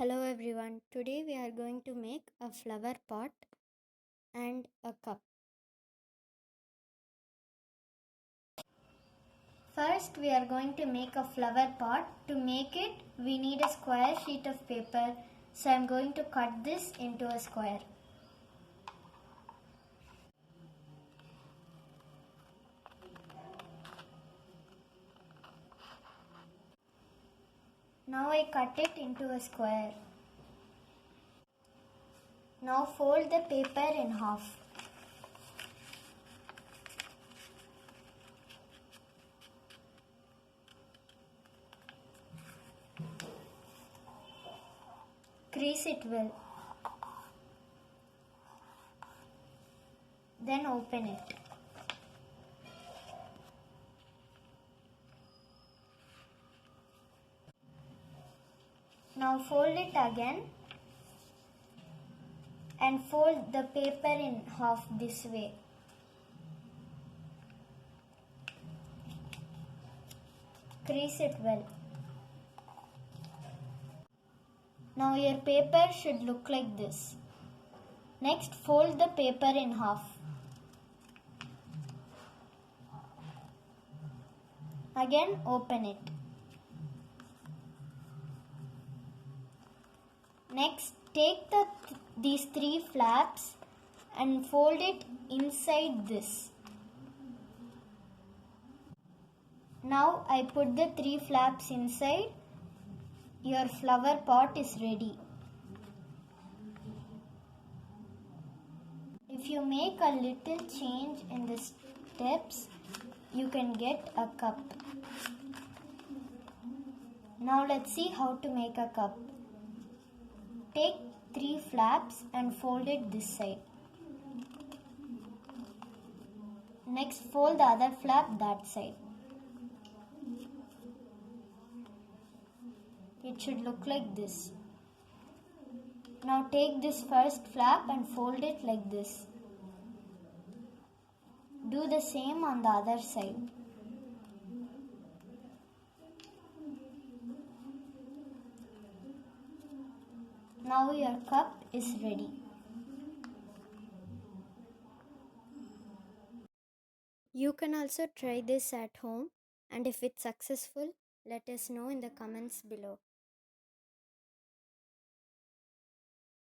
Hello everyone. Today we are going to make a flower pot and a cup. First we are going to make a flower pot. To make it we need a square sheet of paper. So I am going to cut this into a square. Now I cut it into a square. Now fold the paper in half. Crease it well. Then open it. Now fold it again and fold the paper in half this way. Crease it well. Now your paper should look like this. Next, fold the paper in half. Again, open it. Next, take these three flaps and fold it inside this. Now I put the three flaps inside. Your flower pot is ready. If you make a little change in the steps, you can get a cup. Now let's see how to make a cup. Take three flaps and fold it this side. Next, fold the other flap that side. It should look like this. Now take this first flap and fold it like this. Do the same on the other side. Now your cup is ready. You can also try this at home, and if it's successful, let us know in the comments below.